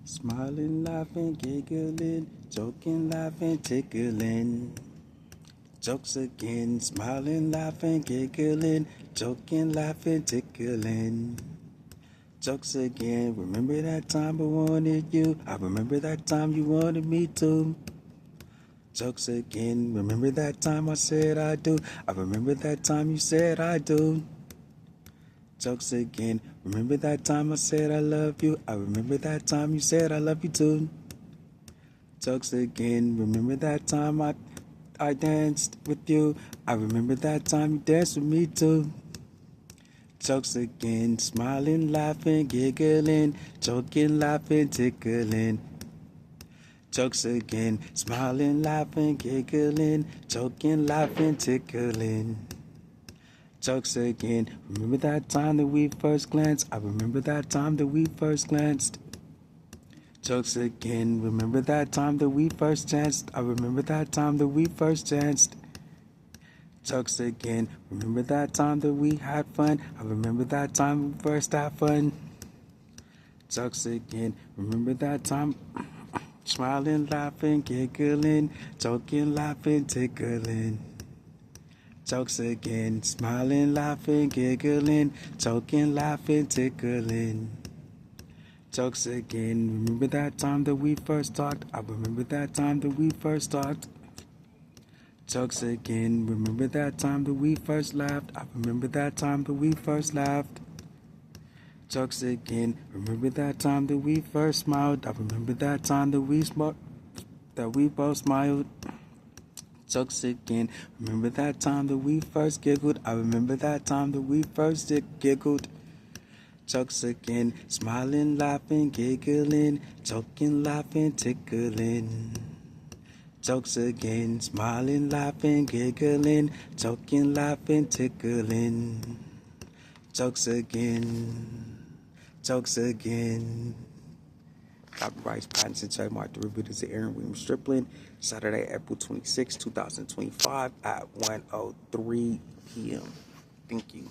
Smiling, laughing, giggling, joking, laughing, tickling. Jokes again, smiling, laughing, giggling, joking, laughing, tickling. Jokes again, remember that time I wanted you, I remember that time you wanted me too. Jokes again, remember that time I said I do, I remember that time you said I do. Jokes again, remember that time I said I love you, I remember that time you said I love you too. Jokes again, remember that time I danced with you, I remember that time you danced with me too. Jokes again, smiling, laughing, giggling, joking, laughing, tickling. Jokes again, smiling, laughing, giggling, joking, laughing, tickling. Jokes again, remember that time that we first glanced, I remember that time that we first glanced. Jokes again, remember that time that we first chanced, I remember that time that we first chanced. Jokes again, remember that time that we had fun, I remember that time we first had fun. Jokes again, remember that time, smiling, laughing, giggling, joking, laughing, tickling. Jokes again, smiling, laughing, giggling, joking, laughing, tickling. Jokes again, remember that time that we first talked, I remember that time that we first talked. Jokes again, remember that time that we first laughed, I remember that time that we first laughed. Jokes again, remember that time that we first smiled, I remember that time that we both smiled. Jokes again, remember that time that we first giggled, I remember that time that we first giggled. Jokes again, smiling, laughing, giggling, joking, laughing, tickling. Jokes again, smiling, laughing, giggling, joking, laughing, tickling. Jokes again, jokes again. Copyrights, patents, and trademark derivatives of Aaren Striplin. Saturday, April 26, 2025 at 1:03 p.m. Thank you.